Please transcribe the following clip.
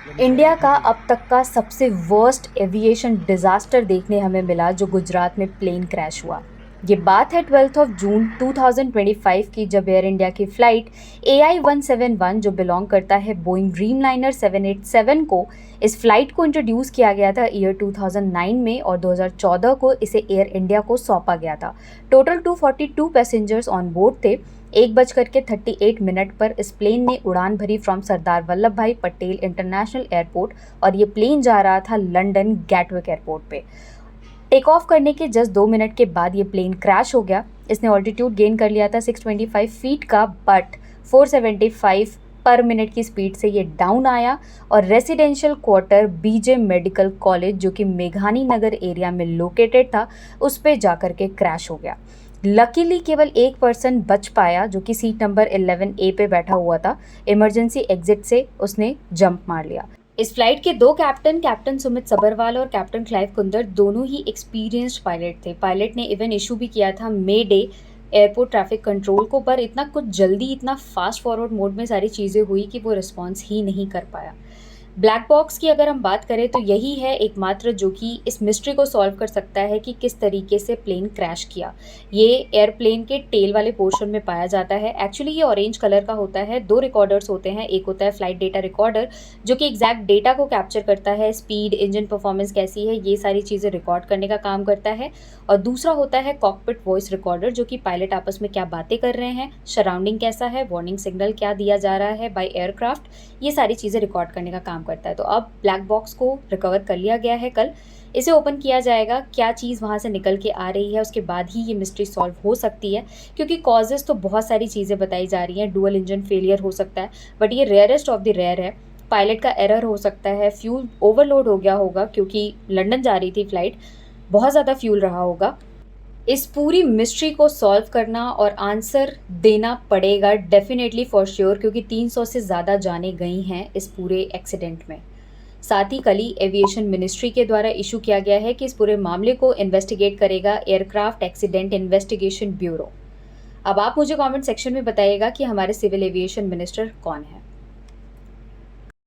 India का अब तक का सबसे वर्स्ट एविएशन डिजास्टर देखने हमें मिला जो गुजरात में प्लेन क्रैश हुआ। ये बात है 12 जून 2025 की, जब एयर इंडिया की फ्लाइट AI-171 जो बिलोंग करता है बोइंग ड्रीमलाइनर 787 को, इस फ्लाइट को इंट्रोड्यूस किया गया था ईयर 2009 में और 2014 को इसे एयर इंडिया को सौंपा गया था। टोटल 242 पैसेंजर्स ऑन बोर्ड थे। 1:38 पर इस प्लेन ने उड़ान भरी फ्रॉम सरदार वल्लभ भाई पटेल इंटरनेशनल एयरपोर्ट और ये प्लेन जा रहा था लंदन गैटविक एयरपोर्ट पे। टेक ऑफ करने के जस्ट 2 मिनट के बाद ये प्लेन क्रैश हो गया। इसने ऑल्टीट्यूड गेन कर लिया था 625 फीट का, बट 475 पर मिनट की स्पीड से ये डाउन आया और residential quarter BJ medical college जो कि मेघानी नगर एरिया में लोकेटेड था, उस पे जाकर के क्रैश हो गया। लकीली केवल एक पर्सन बच पाया जो कि सीट नंबर 11A पे बैठा हुआ था। इमरजेंसी एग्जिट से उसने जंप मार लिया। इस फ्लाइट के दो कैप्टन सुमित सबरवाल और कैप्टन क्लाइव कुंदर, दोनों ही एक्सपीरियंस्ड पायलट थे। पायलट ने इवन इशू भी किया था मे डे एयरपोर्ट ट्रैफिक कंट्रोल को, पर इतना कुछ जल्दी इतना फास्ट फॉरवर्ड मोड में सारी चीज़ें हुई कि वो रिस्पॉन्स ही नहीं कर पाया। ब्लैक बॉक्स की अगर हम बात करें तो यही है एकमात्र जो कि इस मिस्ट्री को सॉल्व कर सकता है कि किस तरीके से प्लेन क्रैश किया। ये एयरप्लेन के टेल वाले पोर्शन में पाया जाता है। एक्चुअली ये ऑरेंज कलर का होता है। 2 रिकॉर्डर्स होते हैं। एक होता है फ्लाइट डेटा रिकॉर्डर जो कि एग्जैक्ट डेटा को कैप्चर करता है, स्पीड, इंजन परफॉर्मेंस कैसी है, ये सारी चीज़ें रिकॉर्ड करने का काम करता है। और दूसरा होता है कॉकपिट वॉइस रिकॉर्डर जो कि पायलट आपस में क्या बातें कर रहे हैं, सराउंडिंग कैसा है, वार्निंग सिग्नल क्या दिया जा रहा है बाय एयरक्राफ्ट, ये सारी चीज़ें रिकॉर्ड करने का काम करता है। तो अब ब्लैक बॉक्स को रिकवर कर लिया गया है। कल इसे ओपन किया जाएगा, क्या चीज़ वहाँ से निकल के आ रही है, उसके बाद ही ये मिस्ट्री सॉल्व हो सकती है। क्योंकि कॉजेज़ तो बहुत सारी चीज़ें बताई जा रही हैं। डुअल इंजन फेलियर हो सकता है, बट ये रेयरेस्ट ऑफ द रेयर है। पायलट का एरर हो सकता है, फ्यूल ओवरलोड हो गया होगा क्योंकि लंदन जा रही थी फ्लाइट, बहुत ज़्यादा फ्यूल रहा होगा। इस पूरी मिस्ट्री को सॉल्व करना और आंसर देना पड़ेगा डेफिनेटली फॉर श्योर, क्योंकि 300 से ज़्यादा जानें गई हैं इस पूरे एक्सीडेंट में। साथ ही कल ही एविएशन मिनिस्ट्री के द्वारा इशू किया गया है कि इस पूरे मामले को इन्वेस्टिगेट करेगा एयरक्राफ्ट एक्सीडेंट इन्वेस्टिगेशन ब्यूरो। अब आप मुझे कमेंट सेक्शन में बताइएगा कि हमारे सिविल एविएशन मिनिस्टर कौन है।